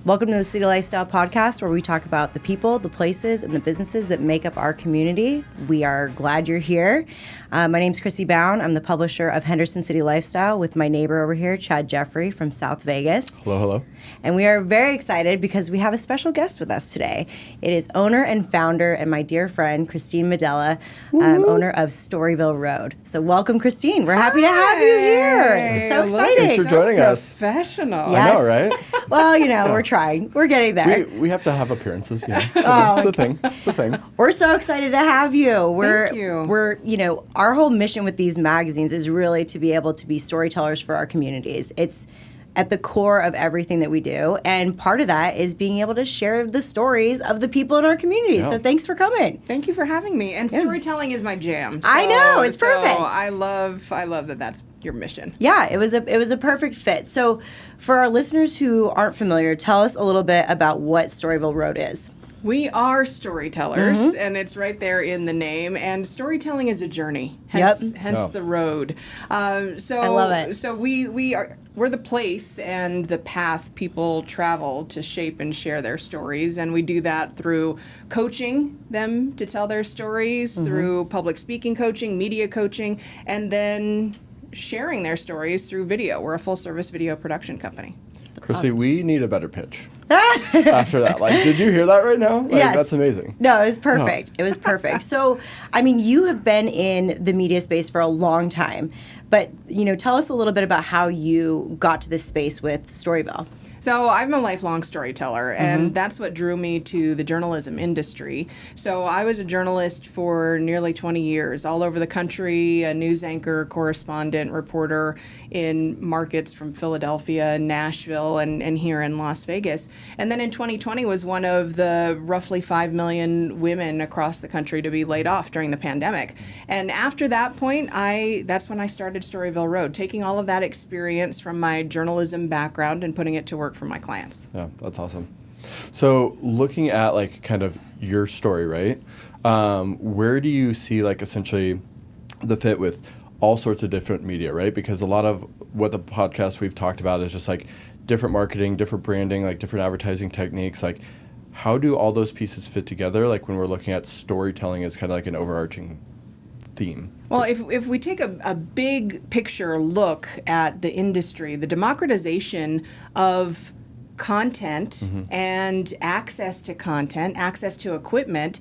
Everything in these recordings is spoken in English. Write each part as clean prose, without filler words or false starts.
Welcome to the City Lifestyle podcast, where we talk about the people, the places, and the businesses that make up our community. We are glad you're here. My name's Crissie Bown. I'm the publisher of Henderson City Lifestyle with my neighbor over here, Chad Jeffry from South Vegas. Hello, hello. And we are very excited because we have a special guest with us today. It is owner and founder and my dear friend, Christine Maddela, owner of Storyville RD. So welcome, Christine. We're happy to have you here. It's so exciting. Thanks for joining us. Professional. Yes. I know, right? Well, you know, we're trying. We're getting there. We have to have appearances, you know. Oh, it's a thing. It's a thing. We're so excited to have you. Thank you. We're, you know, our whole mission with these magazines is really to be able to be storytellers for our communities. It's at the core of everything that we do. And part of that is being able to share the stories of the people in our community. Yeah. So thanks for coming. Thank you for having me. And storytelling is my jam. I know, it's perfect. I love that that's your mission. Yeah, it was a perfect fit. So for our listeners who aren't familiar, tell us a little bit about what Storyville RD is. We are storytellers, and it's right there in the name. And storytelling is a journey, hence the road. So I love it. So we're the place and the path people travel to shape and share their stories, and we do that through coaching them to tell their stories, through public speaking coaching, media coaching, and then sharing their stories through video. We're a full-service video production company. Crissie, awesome. we need a better pitch after that. Like, did you hear that right now? Like, Yes. That's amazing. No, it was perfect. It was perfect. So, I mean, you have been in the media space for a long time, but, you know, tell us a little bit about how you got to this space with Storyville. So I'm a lifelong storyteller, and that's what drew me to the journalism industry. So I was a journalist for nearly 20 years, all over the country, a news anchor, correspondent, reporter in markets from Philadelphia, Nashville, and here in Las Vegas. And then in 2020 was one of the roughly 5 million women across the country to be laid off during the pandemic. And after that point, that's when I started Storyville RD, taking all of that experience from my journalism background and putting it to work for my clients. Yeah, that's awesome. So looking at like kind of your story, right? Where do you see like essentially the fit with all sorts of different media, right? Because a lot of what the podcast we've talked about is just like different marketing, different branding, like different advertising techniques. Like how do all those pieces fit together? Like when we're looking at storytelling as kind of like an overarching theme. Well, if we take a big picture look at the industry, the democratization of content and access to content, access to equipment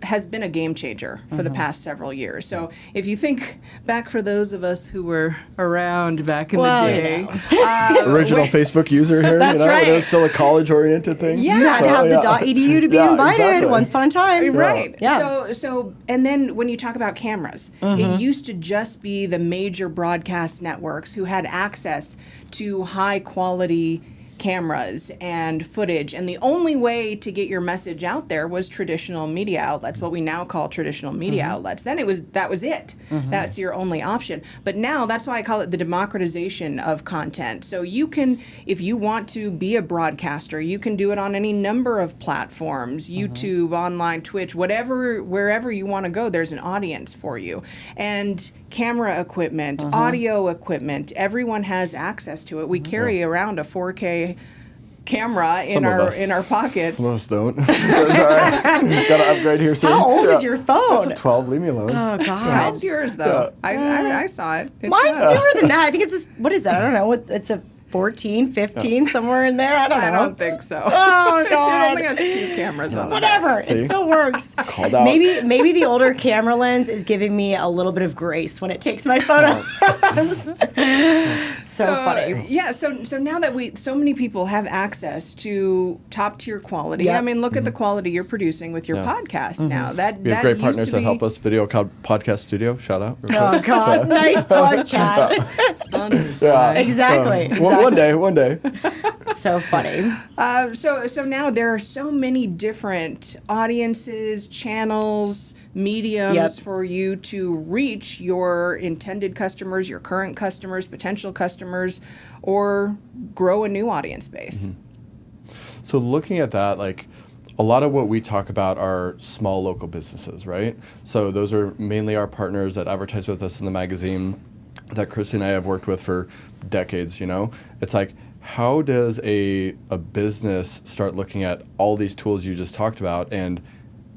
has been a game changer for the past several years. So if you think back for those of us who were around back in the day. Original Facebook user here, That's right. When it was still a college-oriented thing. Yeah. You had to have the .edu to be invited exactly. once upon a time. Right. Yeah. So and then when you talk about cameras, it used to just be the major broadcast networks who had access to high quality cameras and footage, and the only way to get your message out there was traditional media outlets, what we now call traditional media outlets. Then that was it. That's your only option. But now that's why I call it the democratization of content. So you can, if you want to be a broadcaster, you can do it on any number of platforms, YouTube, online, Twitch, wherever you want to go, there's an audience for you. And camera equipment, audio equipment, everyone has access to it. We carry around a 4K camera in our pockets. Some of us don't. Sorry. Gotta upgrade here soon. How old is your phone? That's a 12. Leave me alone. Oh, God. How's yours, though? I saw it. It's Mine's newer than that. I think it's what is that? I don't know. It's a 14, 15, somewhere in there. I don't know. I don't think so. Oh, God. It only has 2 cameras on it. Whatever. See? It still works. Called out. Maybe the older camera lens is giving me a little bit of grace when it takes my photos. So funny. Yeah, so now that so many people have access to top tier quality. Yep. I mean, look at the quality you're producing with your podcast now. We have great partners that help us. Video Podcast Studio. Shout out. Oh, God. Nice plug, Chad. Sponsored. Yeah. Exactly. One day. So funny. So now there are so many different audiences, channels, mediums for you to reach your intended customers, your current customers, potential customers, or grow a new audience base. So looking at that, like a lot of what we talk about are small local businesses, right? So those are mainly our partners that advertise with us in the magazine that Crissie and I have worked with for decades, you know? It's like, how does a business start looking at all these tools you just talked about and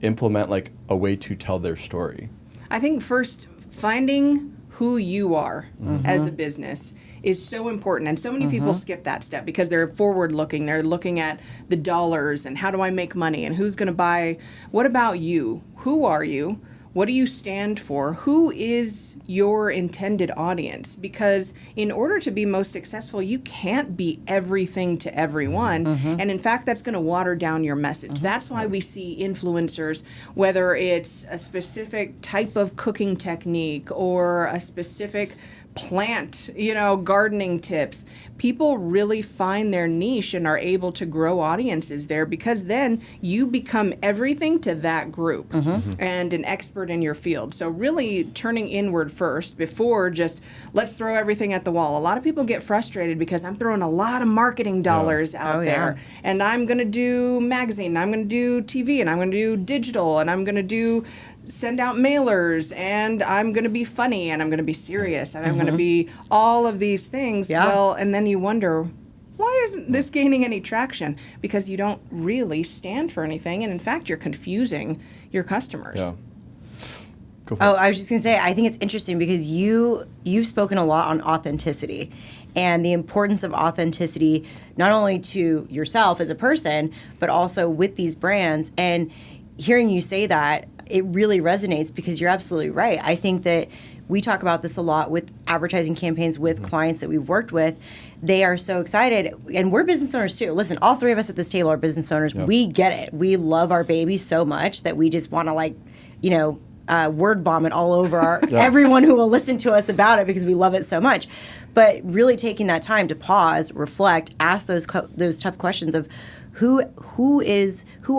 implement like a way to tell their story? I think first, finding who you are as a business is so important. And so many people skip that step because they're forward looking. They're looking at the dollars and how do I make money and who's going to buy. What about you? Who are you? What do you stand for? Who is your intended audience? Because in order to be most successful, you can't be everything to everyone. And in fact, that's going to water down your message. That's why we see influencers, whether it's a specific type of cooking technique or a specific plant, gardening tips. People really find their niche and are able to grow audiences there because then you become everything to that group and an expert in your field. So really turning inward first before just let's throw everything at the wall. A lot of people get frustrated because I'm throwing a lot of marketing dollars out there and I'm going to do magazine, I'm going to do TV, and I'm going to do digital, and I'm going to send out mailers, and I'm going to be funny, and I'm going to be serious, and I'm going to be all of these things. Well, and then you wonder, why isn't this gaining any traction? Because you don't really stand for anything, and in fact, you're confusing your customers. Yeah. Go for it. I was just going to say, I think it's interesting because you've spoken a lot on authenticity and the importance of authenticity, not only to yourself as a person, but also with these brands. And hearing you say that, it really resonates because you're absolutely right. I think that we talk about this a lot with advertising campaigns with clients that we've worked with. They are so excited, and we're business owners too. Listen, all three of us at this table are business owners. Yep. We get it. We love our babies so much that we just want to word vomit all over everyone who will listen to us about it because we love it so much. But really taking that time to pause, reflect, ask those tough questions of who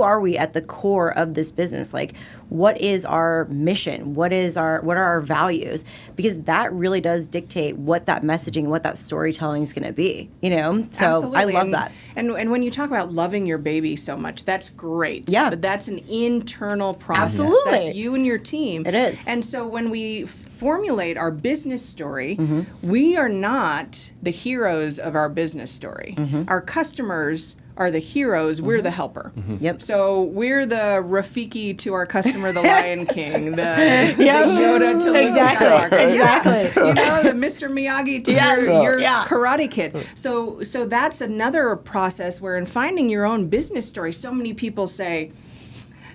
are we at the core of this business? Like, what is our mission? What are our values? Because that really does dictate what that messaging, what that storytelling is going to be. So Absolutely. I love that. And when you talk about loving your baby so much, that's great. Yeah. But that's an internal process. Absolutely. That's you and your team. It is. And so when we formulate our business story, we are not the heroes of our business story. Our customers are the heroes, we're the helper. Yep. So we're the Rafiki to our customer, the Lion King, the Yoda to Luke Skywalker. Exactly. The Mr. Miyagi to your Karate Kid. So that's another process where in finding your own business story, so many people say,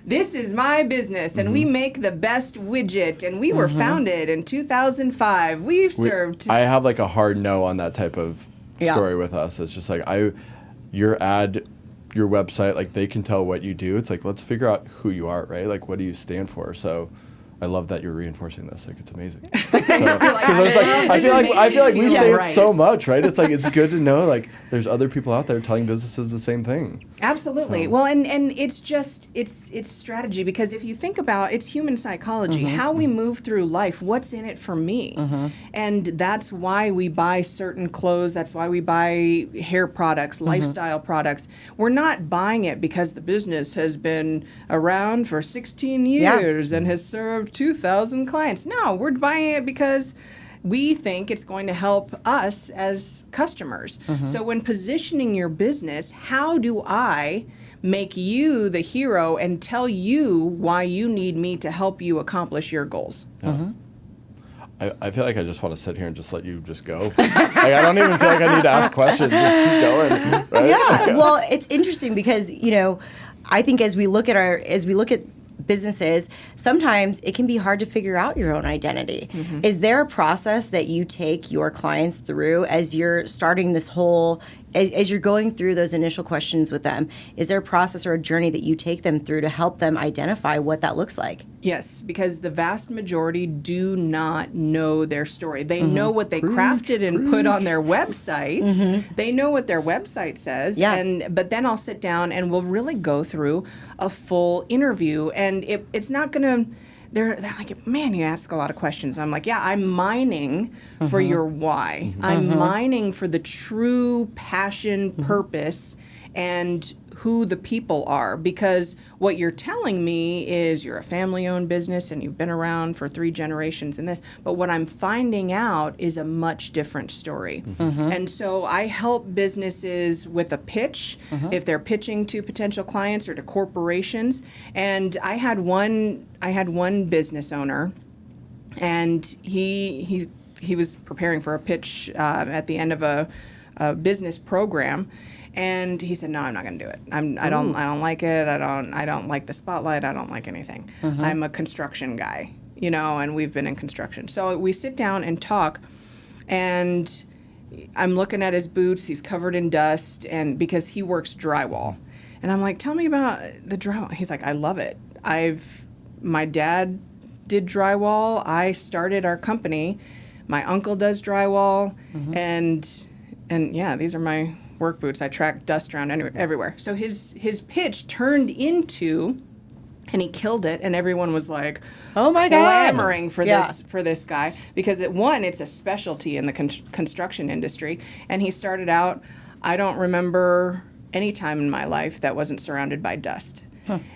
this is my business, and we make the best widget, and we were founded in 2005. I have like a hard no on that type of story with us. It's just like your ad, your website, like they can tell what you do. It's like, let's figure out who you are, right? Like, what do you stand for? So I love that you're reinforcing this. Like, it's amazing. I feel like we say it so much, right? It's like, it's good to know, like, there's other people out there telling businesses the same thing. Absolutely. So. Well, and it's just, it's strategy, because if you think about, it's human psychology, how we move through life, what's in it for me? And that's why we buy certain clothes. That's why we buy hair products, lifestyle products. We're not buying it because the business has been around for 16 years and has served 2,000 clients. No, we're buying it because we think it's going to help us as customers. So when positioning your business, how do I make you the hero and tell you why you need me to help you accomplish your goals? I feel like I just want to sit here and just let you just go. Like, I don't even feel like I need to ask questions. Just keep going. Right? Yeah. Well, it's interesting because, I think as we look at businesses, sometimes it can be hard to figure out your own identity. Is there a process that you take your clients through as you're starting this whole, as you're going through those initial questions with them? Is there a process or a journey that you take them through to help them identify what that looks like? Yes, because the vast majority do not know their story. They know what they crafted and put on their website. They know what their website says. But then I'll sit down and we'll really go through a full interview. And it's not going to... They're like, man, you ask a lot of questions. I'm like, yeah, I'm mining for your why. I'm mining for the true passion, purpose, and who the people are, because what you're telling me is you're a family-owned business and you've been around for 3 generations in this, but what I'm finding out is a much different story. And so I help businesses with a pitch if they're pitching to potential clients or to corporations. And I had one business owner, and he was preparing for a pitch at the end of a business program. And he said, "No, I'm not going to do it. I don't like it. I don't like the spotlight. I don't like anything. I'm a construction guy, and we've been in construction." So we sit down and talk, and I'm looking at his boots. He's covered in dust, and because he works drywall, and I'm like, "Tell me about the drywall." He's like, "I love it. My dad did drywall. I started our company. My uncle does drywall, and yeah, these are my work boots. I track dust around everywhere." So his pitch turned into, and he killed it, and everyone was like, "Oh my God!" clamoring for this guy, because it's a specialty in the construction industry. And he started out, I don't remember any time in my life that wasn't surrounded by dust.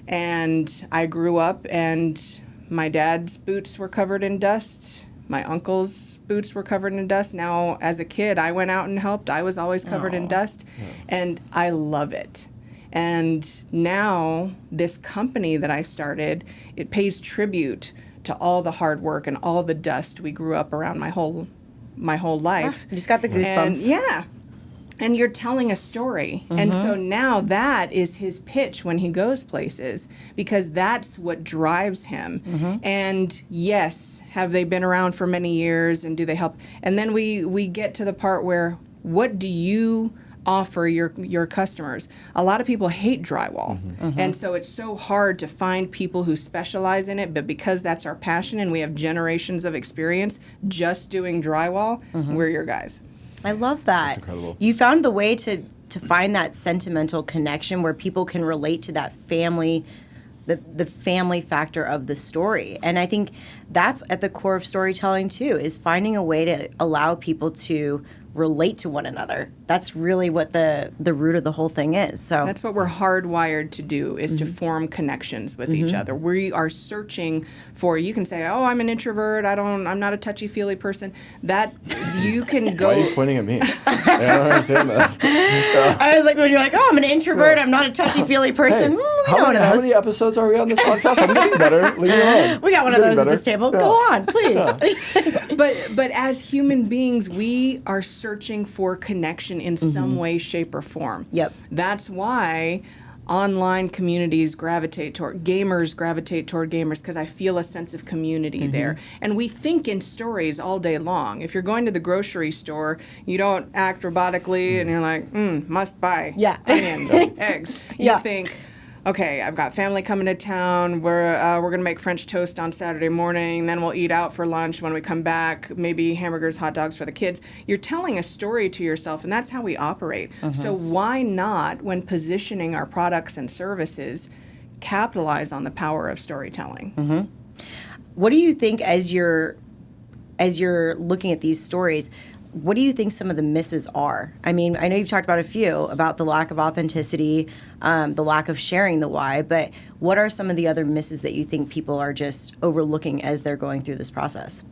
And I grew up, and my dad's boots were covered in dust. My uncle's boots were covered in dust. Now, as a kid, I went out and helped. I was always covered in dust, and I love it. And now, this company that I started, it pays tribute to all the hard work and all the dust we grew up around my whole life. You just got the goosebumps. And you're telling a story. And so now that is his pitch when he goes places, because that's what drives him. And yes, have they been around for many years, and do they help? And then we get to the part where, what do you offer your customers? A lot of people hate drywall. And so it's so hard to find people who specialize in it, but because that's our passion and we have generations of experience just doing drywall, we're your guys. I love that. That's incredible. You found the way to find that sentimental connection where people can relate to that family, the family factor of the story. And I think that's at the core of storytelling too, is finding a way to allow people to relate to one another. That's really what the root of the whole thing is. So that's what we're hardwired to do, is to form connections with each other. We are searching for, you can say, "Oh, I'm an introvert. I'm not a touchy-feely person." That you can go. Why are you pointing at me? I don't understand this. I was like, when you're like, "Oh, I'm an introvert. I'm not a touchy-feely person." How many episodes are we on this podcast? I'm getting better. Leave me alone. We got one of those at this table. Yeah. Go on, please. Yeah. But as human beings, we are searching for connection in some way, shape, or form. Yep. That's why online communities gravitate toward gamers, because I feel a sense of community there. And we think in stories all day long. If you're going to the grocery store, you don't act robotically and you're like, must buy onions, eggs. You think, okay, I've got family coming to town. We're going to make French toast on Saturday morning. Then we'll eat out for lunch when we come back. Maybe hamburgers, hot dogs for the kids. You're telling a story to yourself, and that's how we operate. So why not, when positioning our products and services, capitalize on the power of storytelling? What do you think, as you're looking at these stories, what do you think some of the misses are? I mean, I know you've talked about a few, about the lack of authenticity, the lack of sharing the why, but what are some of the other misses that you think people are just overlooking as they're going through this process?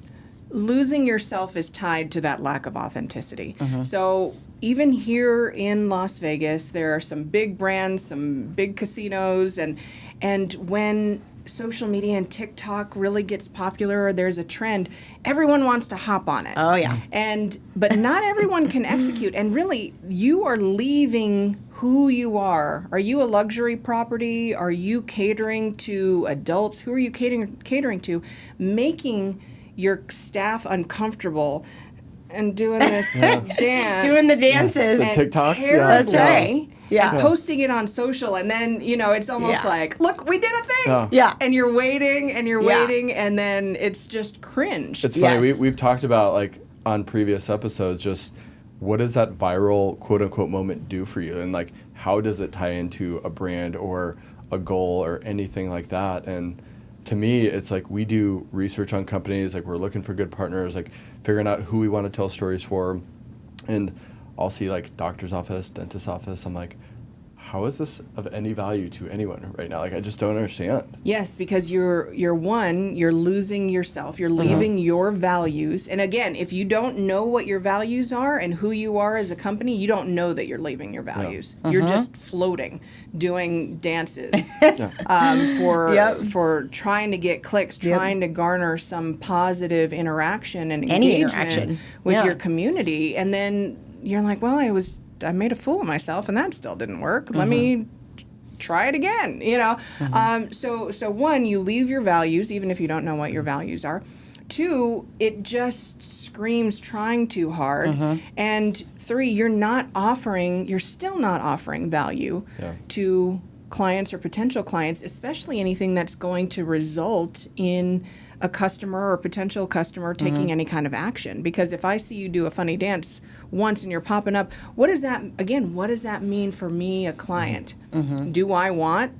Losing yourself is tied to that lack of authenticity. So even here in Las Vegas, there are some big brands, some big casinos, and when social media and TikTok really gets popular, or there's a trend, everyone wants to hop on it. Oh yeah. But not everyone can execute. And really, you are leaving who you are. Are you a luxury property? Are you catering to adults? Who are you catering to? Making your staff uncomfortable and doing this dance. Doing the dances. The TikToks? That's right. And posting it on social, and then, it's almost like, look, we did a thing. Yeah. And you're waiting, and then it's just cringe. It's funny, we've talked about, like, on previous episodes, just what does that viral quote-unquote moment do for you? And, like, how does it tie into a brand or a goal or anything like that? And to me, it's like we do research on companies, like we're looking for good partners, like figuring out who we want to tell stories for. And I'll see like doctor's office, dentist's office. I'm like, how is this of any value to anyone right now? Like, I just don't understand. Yes, because you're losing yourself. You're leaving your values. And again, if you don't know what your values are and who you are as a company, you don't know that you're leaving your values. You're just floating, doing dances for trying to get clicks, trying to garner some positive interaction and engagement with your community. And then you're like, well, I made a fool of myself, and that still didn't work. Let me try it again, you know? So one, you leave your values, even if you don't know what your values are. Two, it just screams trying too hard. And three, you're still not offering value to clients or potential clients, especially anything that's going to result in a customer or potential customer taking any kind of action. Because if I see you do a funny dance once and you're popping up, what does that mean for me, a client? Do I want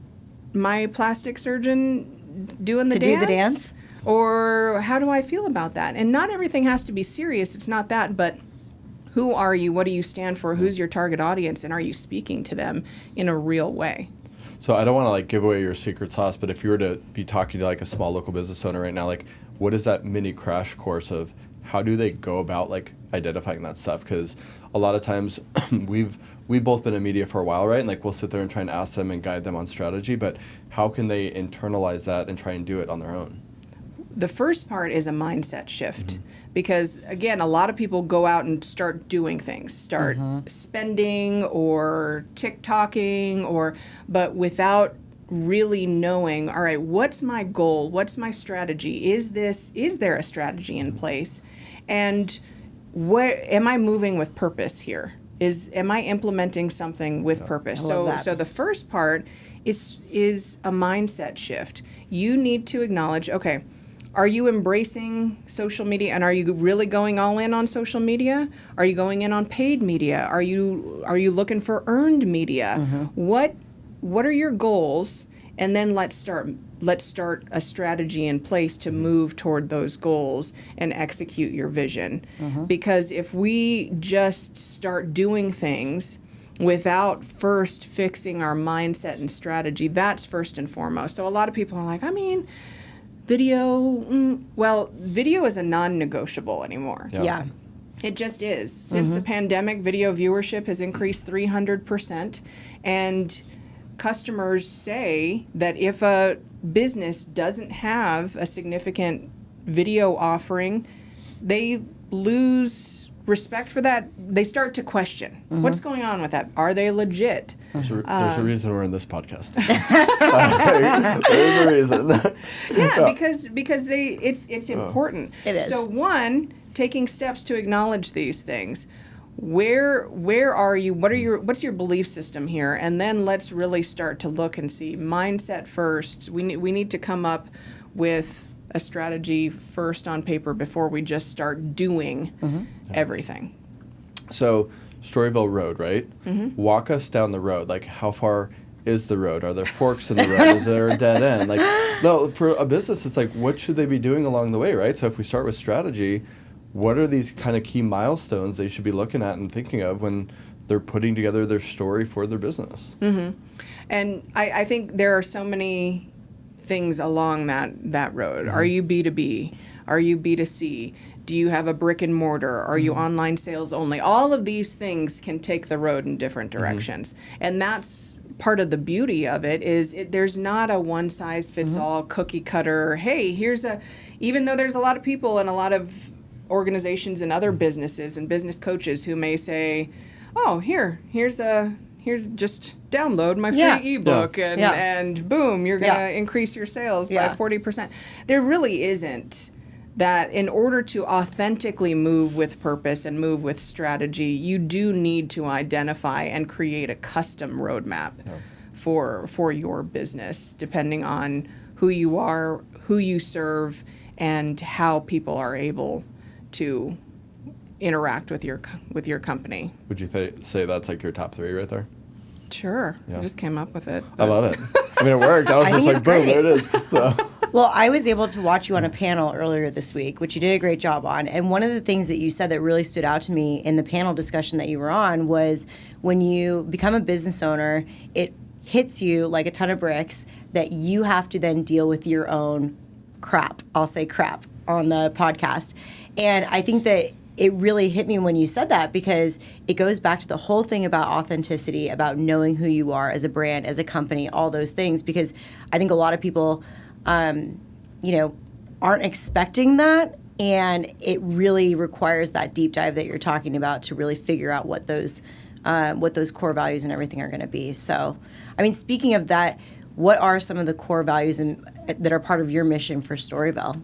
my plastic surgeon doing the dance? Do the dance? Or how do I feel about that? And not everything has to be serious. It's not that, but who are you? What do you stand for? Who's your target audience? And are you speaking to them in a real way? So I don't want to like give away your secret sauce, but if you were to be talking to like a small local business owner right now, like what is that mini crash course of how do they go about like identifying that stuff? Because a lot of times we've both been in media for a while, right? And like we'll sit there and try and ask them and guide them on strategy, but how can they internalize that and try and do it on their own? The first part is a mindset shift because, again, a lot of people go out and start doing things, start spending or TikToking, but without really knowing, all right, what's my goal? What's my strategy? Is there a strategy in place? And am I moving with purpose here? Am I implementing something with purpose? So the first part is a mindset shift. You need to acknowledge, okay, are you embracing social media, and are you really going all in on social media? Are you going in on paid media? Are you looking for earned media? What are your goals? And then let's start a strategy in place to move toward those goals and execute your vision. Because if we just start doing things without first fixing our mindset and strategy, that's first and foremost. So a lot of people are like, video is a non-negotiable anymore. Yeah. It just is. Since the pandemic, video viewership has increased 300%, and customers say that if a business doesn't have a significant video offering, they lose respect for that. They start to question what's going on with that. Are they legit? There's a reason we're in this podcast. There's a reason. because it's important. It is. So one, taking steps to acknowledge these things. Where are you? What's your belief system here? And then let's really start to look and see mindset first. We need to come up with a strategy first on paper before we just start doing everything. So Storyville Road, right? Walk us down the road. Like, how far is the road? Are there forks in the road? Is there a dead end? Like, no, for a business, it's like, what should they be doing along the way, right? So if we start with strategy, what are these kind of key milestones they should be looking at and thinking of when they're putting together their story for their business? And I think there are so many things along that road. Are you B2B? Are you B2C? Do you have a brick and mortar? Are you online sales only? All of these things can take the road in different directions. And that's part of the beauty of it is there's not a one size fits all cookie cutter. Hey, even though there's a lot of people and a lot of organizations and other businesses and business coaches who may say, oh, here's just download my free ebook and boom, you're going to increase your sales by 40%. There really isn't that. In order to authentically move with purpose and move with strategy, you do need to identify and create a custom roadmap for your business, depending on who you are, who you serve, and how people are able to interact with your company. Would you say that's like your top 3 right there? Sure. I just came up with it. I love it. I mean, it worked. I was just like, boom, there it is. So. Well, I was able to watch you on a panel earlier this week, which you did a great job on. And one of the things that you said that really stood out to me in the panel discussion that you were on was when you become a business owner, it hits you like a ton of bricks that you have to then deal with your own crap. I'll say crap on the podcast. And I think that it really hit me when you said that, because it goes back to the whole thing about authenticity, about knowing who you are as a brand, as a company, all those things. Because I think a lot of people, aren't expecting that. And it really requires that deep dive that you're talking about to really figure out what those core values and everything are going to be. So, I mean, speaking of that, what are some of the core values that are part of your mission for Storyville?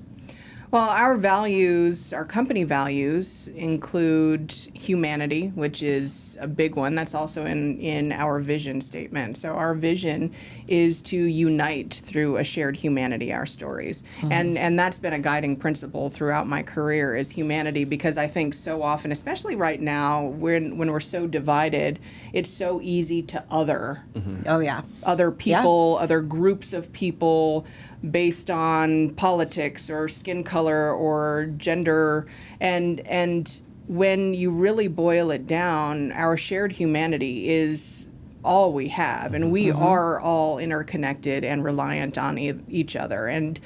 Well, our values, our company values, include humanity, which is a big one. That's also in our vision statement. So our vision is to unite through a shared humanity, our stories. Mm-hmm. And that's been a guiding principle throughout my career, is humanity, because I think so often, especially right now, when we're so divided, it's so easy to other. Mm-hmm. Oh, yeah. Other people, other groups of people, based on politics or skin color or gender, and when you really boil it down, our shared humanity is all we have, and we are all interconnected and reliant on each other. And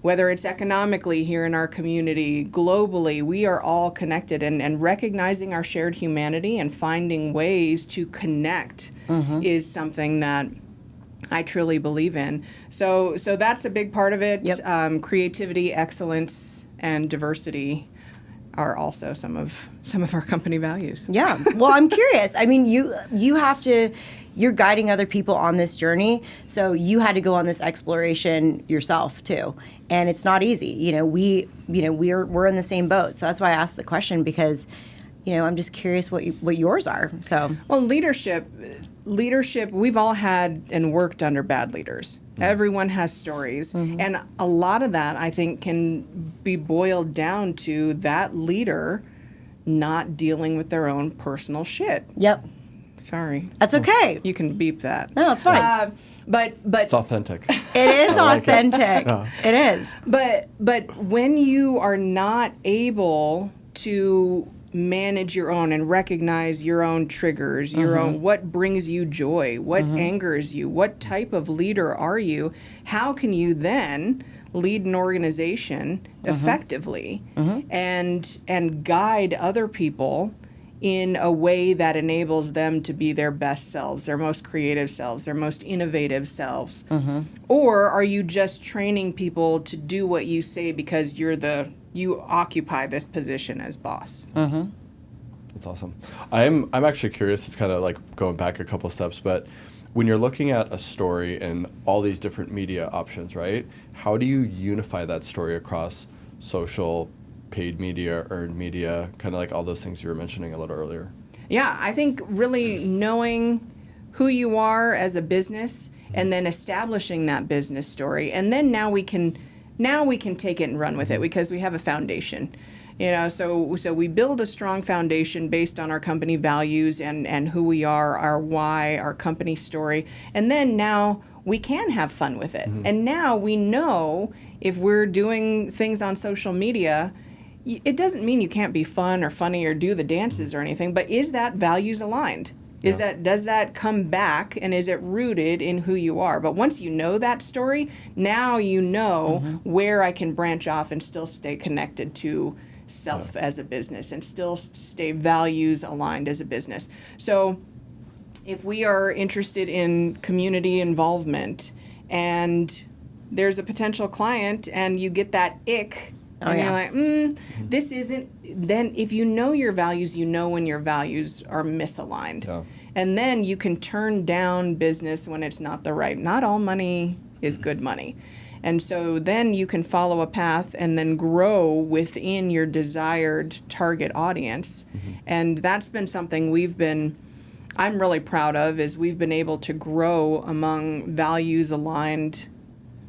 whether it's economically here in our community, globally, we are all connected, and recognizing our shared humanity and finding ways to connect is something that I truly believe in. So that's a big part of it. Yep. Creativity, excellence, and diversity are also some of our company values. Yeah. Well, I'm curious. I mean, you're guiding other people on this journey, so you had to go on this exploration yourself too, and it's not easy. We're in the same boat, so that's why I asked the question, because I'm just curious what yours are. So, well, leadership, we've all had and worked under bad leaders. Mm-hmm. Everyone has stories. Mm-hmm. And a lot of that, I think, can be boiled down to that leader not dealing with their own personal shit. Yep. Sorry. That's okay. You can beep that. No, it's fine. But it's authentic. It is authentic. It is. But when you are not able to manage your own and recognize your own triggers, your own, what brings you joy, what angers you, what type of leader are you, how can you then lead an organization effectively and guide other people in a way that enables them to be their best selves, their most creative selves, their most innovative selves? Or are you just training people to do what you say because you occupy this position as boss? That's awesome. I'm actually curious. It's kind of like going back a couple steps, but when you're looking at a story and all these different media options, right? How do you unify that story across social, paid media, earned media, kind of like all those things you were mentioning a little earlier? Yeah, I think really knowing who you are as a business and then establishing that business story, and then now we can take it and run with it because we have a foundation. So we build a strong foundation based on our company values and who we are, our why, our company story, and then now we can have fun with it. And now we know if we're doing things on social media, it doesn't mean you can't be fun or funny or do the dances or anything, but is that values aligned? Does that come back, and is it rooted in who you are? But once you know that story, now you know where I can branch off and still stay connected to self as a business and still stay values aligned as a business. So if we are interested in community involvement and there's a potential client and you get that ick, and you're like, this isn't, then if you know your values, you know when your values are misaligned. Yeah. And then you can turn down business when it's not the right. Not all money is good money. And so then you can follow a path and then grow within your desired target audience. And that's been something I'm really proud of, is we've been able to grow among values aligned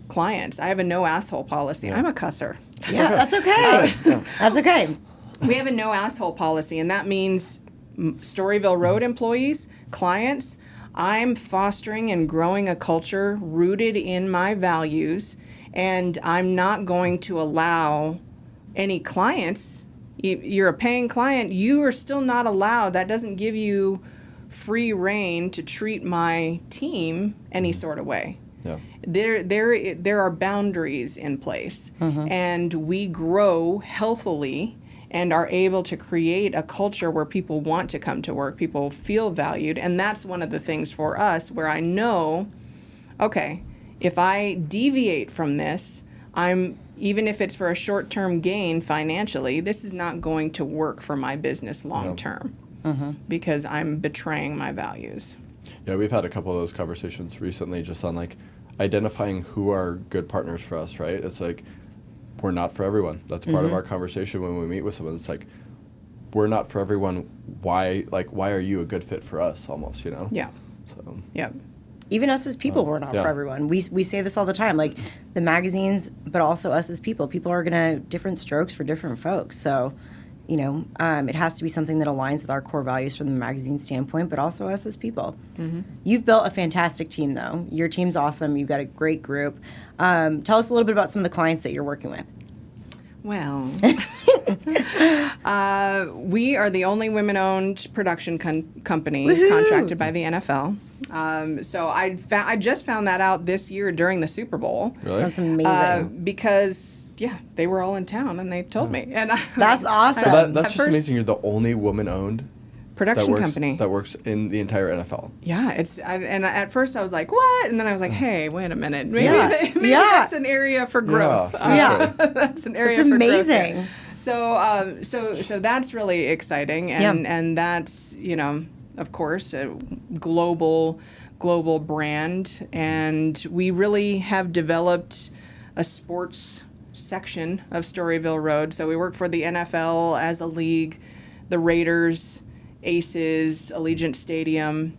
clients. I have a no asshole policy. I'm a cusser. Yeah, that's okay. That's okay. We have a no asshole policy, and that means Storyville Road employees, clients, I'm fostering and growing a culture rooted in my values, And I'm not going to allow any clients, you're a paying client, you are still not allowed, that doesn't give you free reign to treat my team any sort of way. Yeah. There are boundaries in place, and we grow healthily and are able to create a culture where people want to come to work, people feel valued, and that's one of the things for us where I know, okay, if I deviate from this, even if it's for a short-term gain financially, this is not going to work for my business long-term because I'm betraying my values. Yeah, we've had a couple of those conversations recently just on like identifying who are good partners for us, right? It's like, we're not for everyone. That's part of our conversation when we meet with someone. It's like, we're not for everyone. Why are you a good fit for us almost, you know? Yeah. So. Yeah. Even us as people, we're not for everyone. We say this all the time, like the magazines, but also us as people. People are going to different strokes for different folks. So, you know, it has to be something that aligns with our core values from the magazine standpoint, but also us as people. You've built a fantastic team, though. Your team's awesome. You've got a great group. Tell us a little bit about some of the clients that you're working with. Well, we are the only women-owned production company contracted by the NFL. So I just found that out this year during the Super Bowl. Really? That's amazing. Because, they were all in town and they told me. And That's awesome. That's just amazing. You're the only woman-owned production company that works in the entire NFL. Yeah, and at first I was like, what? And then I was like, hey, wait a minute. Maybe that's an area for growth. That's an area for growth. It's amazing. So that's really exciting. And that's, you know, of course, a global brand. And we really have developed a sports section of Storyville Road. So we work for the NFL as a league, the Raiders, Aces, Allegiant Stadium.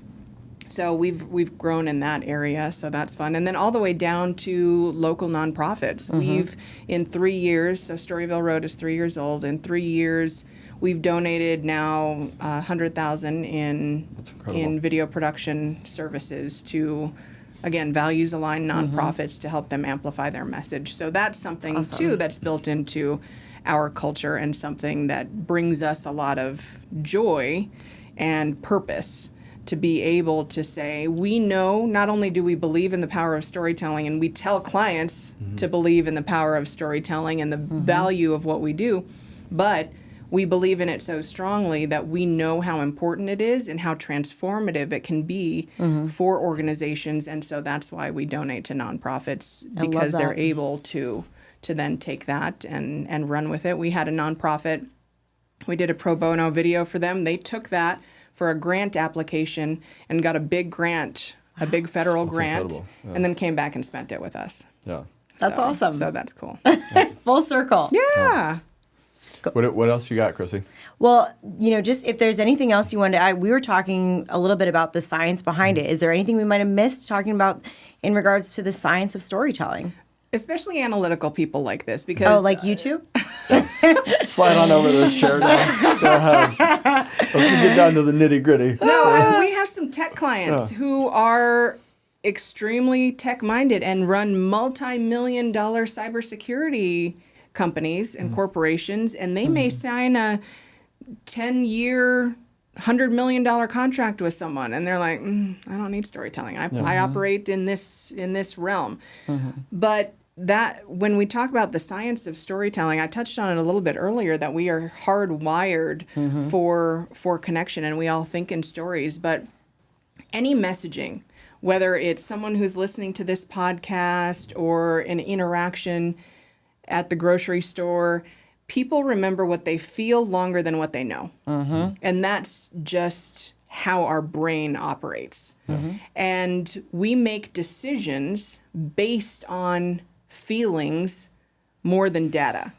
So we've grown in that area, so that's fun. And then all the way down to local nonprofits. We've, in 3 years, so Storyville Road is 3 years old. In 3 years, we've donated now $100,000 in video production services to, again, values-aligned nonprofits to help them amplify their message. So that's something, too, that's built into our culture and something that brings us a lot of joy and purpose to be able to say, we know not only do we believe in the power of storytelling, and we tell clients to believe in the power of storytelling and the value of what we do, but we believe in it so strongly that we know how important it is and how transformative it can be for organizations. And so that's why we donate to nonprofits, because they're able to then take that and run with it. We had a nonprofit, we did a pro bono video for them. They took that for a grant application and got a big grant, a big federal grant, and then came back and spent it with us. Yeah. That's awesome. So that's cool. Full circle. Yeah. What else you got, Crissie? Well, you know, just if there's anything else you wanted to add, we were talking a little bit about the science behind it. Is there anything we might have missed talking about in regards to the science of storytelling? Especially analytical people like this, because... Oh, like you two? Slide on over this chair now. Go ahead. Let's get down to the nitty-gritty. No, we have some tech clients who are extremely tech-minded and run multi-million-dollar cybersecurity companies and corporations, and they may sign a 10-year, $100 million contract with someone, and they're like, I don't need storytelling. I operate in this realm. But that, when we talk about the science of storytelling, I touched on it a little bit earlier, that we are hardwired for connection, and we all think in stories. But any messaging, whether it's someone who's listening to this podcast or an interaction at the grocery store, people remember what they feel longer than what they know. And that's just how our brain operates. And we make decisions based on feelings more than data.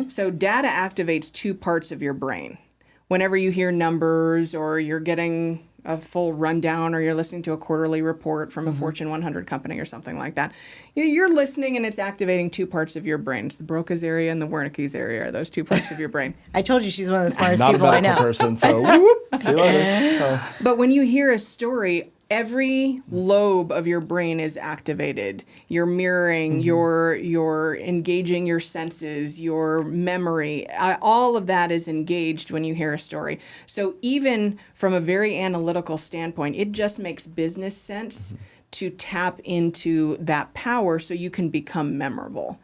So data activates two parts of your brain. Whenever you hear numbers, or you're getting a full rundown, or you're listening to a quarterly report from a Fortune 100 company or something like that, you're listening and it's activating two parts of your brain. It's the Broca's area and the Wernicke's area are those two parts of your brain. I told you she's one of the smartest people I know. Not a medical person, so whoop, see you later. But when you hear a story, every lobe of your brain is activated. You're mirroring, you're engaging your senses, your memory. All of that is engaged when you hear a story. So even from a very analytical standpoint, it just makes business sense to tap into that power so you can become memorable.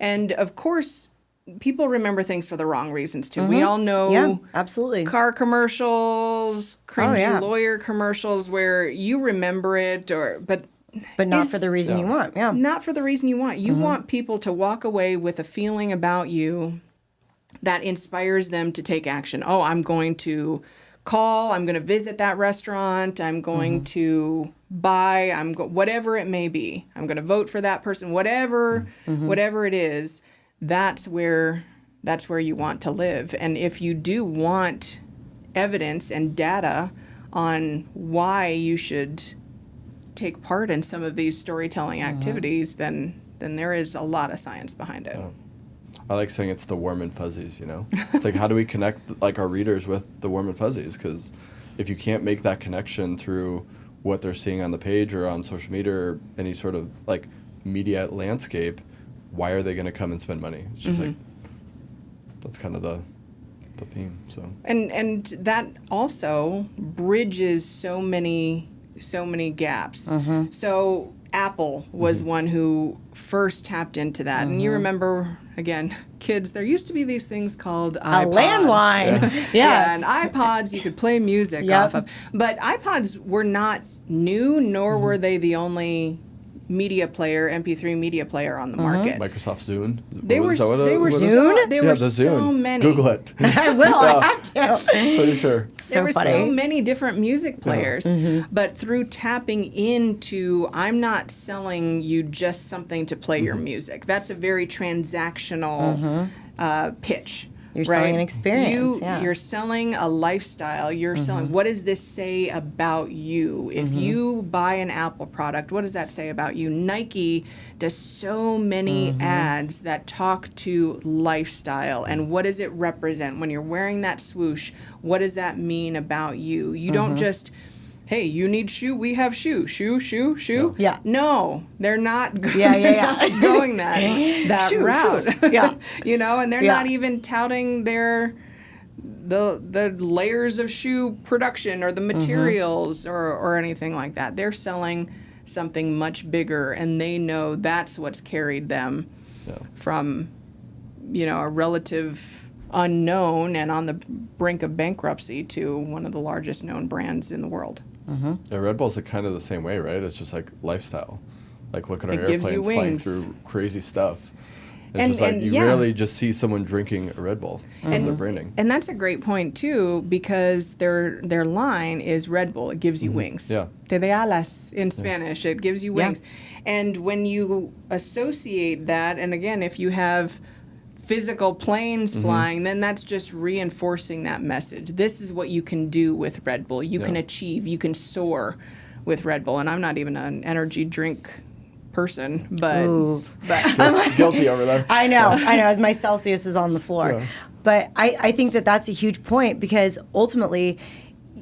And of course, people remember things for the wrong reasons too. We all know absolutely. Car commercials, cringy lawyer commercials where you remember it, but not for the reason you want. Yeah. Not for the reason you want. You want people to walk away with a feeling about you that inspires them to take action. Oh, I'm going to call, I'm going to visit that restaurant, I'm going to buy, whatever it may be. I'm going to vote for that person, whatever it is. That's where you want to live. And if you do want evidence and data on why you should take part in some of these storytelling activities, then there is a lot of science behind it. I like saying it's the warm and fuzzies, you know? It's like, how do we connect like our readers with the warm and fuzzies? Because if you can't make that connection through what they're seeing on the page or on social media or any sort of like media landscape, why are they going to come and spend money? It's just like, that's kind of the theme. So and that also bridges so many gaps. So Apple was one who first tapped into that. And you remember, again, kids, there used to be these things called iPods. A landline. Yeah. And iPods you could play music off of. But iPods were not new, nor were they the only media player, MP3 media player on the market. Microsoft Zune. There were so many. Google it. I will. I have to. Pretty sure. There were so many different music players, but through tapping into, I'm not selling you just something to play your music. That's a very transactional pitch. You're selling an experience. You're selling a lifestyle. You're selling, what does this say about you? If you buy an Apple product, what does that say about you? Nike does so many ads that talk to lifestyle. And what does it represent? When you're wearing that swoosh, what does that mean about you? You don't just, hey, you need shoe, we have shoe. Shoe. Yeah. No, they're not, going that Shoe. route. Yeah. You know, and they're not even touting the layers of shoe production or the materials or anything like that. They're selling something much bigger, and they know that's what's carried them from, a relative unknown and on the brink of bankruptcy to one of the largest known brands in the world. Yeah, Red Bull's kind of the same way, right? It's just like lifestyle. Like look at our airplanes flying through crazy stuff. It's just like you rarely just see someone drinking a Red Bull from their branding. And that's a great point too, because their line is Red Bull. It gives you wings. Yeah. Te de alas in Spanish. It gives you wings. And when you associate that, and again, if you have physical planes flying, then that's just reinforcing that message. This is what you can do with Red Bull. You can achieve, you can soar with Red Bull. And I'm not even an energy drink person, but Guilty over there. I know, as my Celsius is on the floor. Yeah. But I think that that's a huge point, because ultimately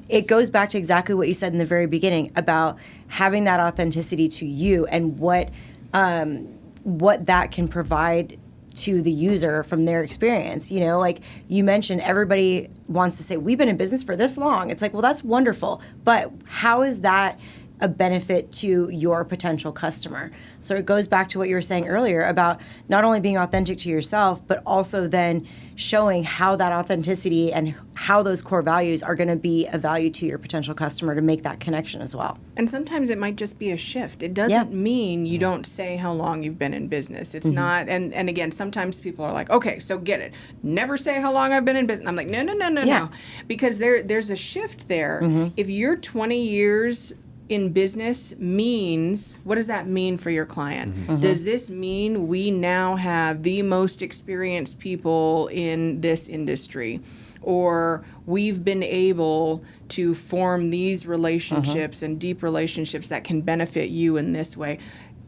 it goes back to exactly what you said in the very beginning about having that authenticity to you and what that can provide to the user from their experience. Like you mentioned, everybody wants to say, we've been in business for this long. It's like, well, that's wonderful, but how is that a benefit to your potential customer? So it goes back to what you were saying earlier about not only being authentic to yourself, but also then showing how that authenticity and how those core values are going to be a value to your potential customer to make that connection as well. And sometimes it might just be a shift. It doesn't mean you don't say how long you've been in business. It's not, and again, sometimes people are like, okay, so get it. Never say how long I've been in business. I'm like, no. Because there's a shift there. If you're 20 years in business means, what does that mean for your client? Does this mean we now have the most experienced people in this industry? Or we've been able to form these relationships and deep relationships that can benefit you in this way?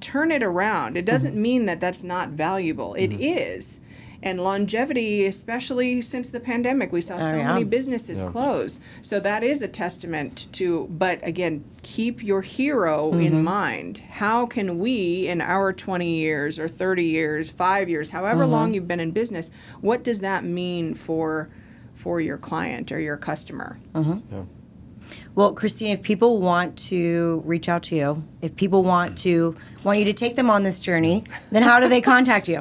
Turn it around. It doesn't mean that that's not valuable. It is. And longevity, especially since the pandemic, we saw so many businesses close. So that is a testament to, but again, keep your hero in mind. How can we, in our 20 years or 30 years, 5 years, however long you've been in business, what does that mean for your client or your customer? Yeah. Well, Christine, if people want to reach out to you, if people want you to take them on this journey, then how do they contact you?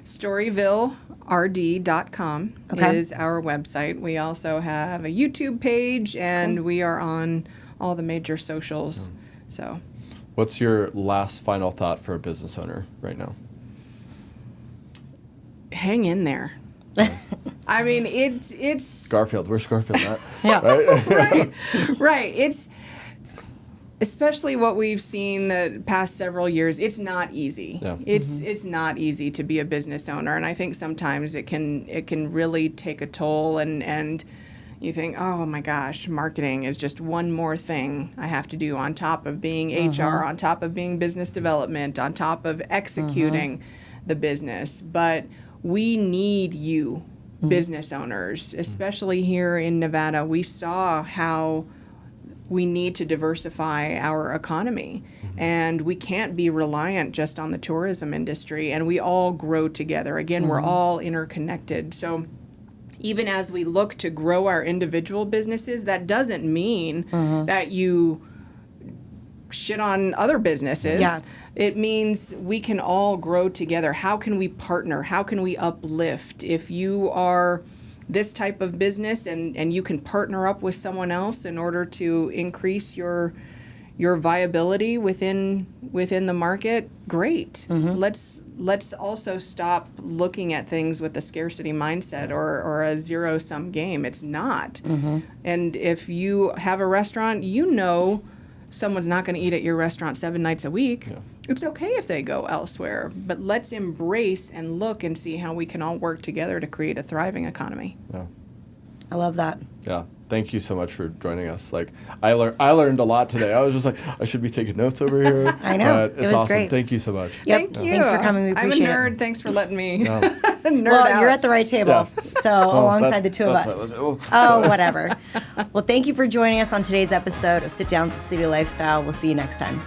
StoryvilleRD.com is our website. We also have a YouTube page, and we are on all the major socials. So, what's your last final thought for a business owner right now? Hang in there. I mean, it's Garfield. Where's Garfield at? right. Right. It's especially what we've seen the past several years. It's not easy. Yeah. It's not easy to be a business owner, and I think sometimes it can really take a toll, and you think, oh my gosh, marketing is just one more thing I have to do on top of being HR, on top of being business development, on top of executing the business. But we need you, business owners, especially here in Nevada. We saw how we need to diversify our economy, and we can't be reliant just on the tourism industry, and we all grow together. Again, we're all interconnected. So even as we look to grow our individual businesses, that doesn't mean that you shit on other businesses. Yeah. It means we can all grow together. How can we partner? How can we uplift? If you are this type of business and you can partner up with someone else in order to increase your viability within the market, great. Let's also stop looking at things with a scarcity mindset or a zero-sum game. It's not. And if you have a restaurant, you know someone's not going to eat at your restaurant 7 nights a week. Yeah. It's okay if they go elsewhere, but let's embrace and look and see how we can all work together to create a thriving economy. Yeah. I love that. Yeah. Thank you so much for joining us. Like I learned a lot today. I was just like, I should be taking notes over here. I know. It's It was awesome. great. Thank you so much. Yep. Thank you. Thanks for coming. We I'm a appreciate nerd. it. Thanks for letting me Yeah. nerd Well, out. you're at the right table. Yeah. So alongside the two of us. Oh. Oh, whatever. Well, thank you for joining us on today's episode of Sit Downs with City Lifestyle. We'll see you next time.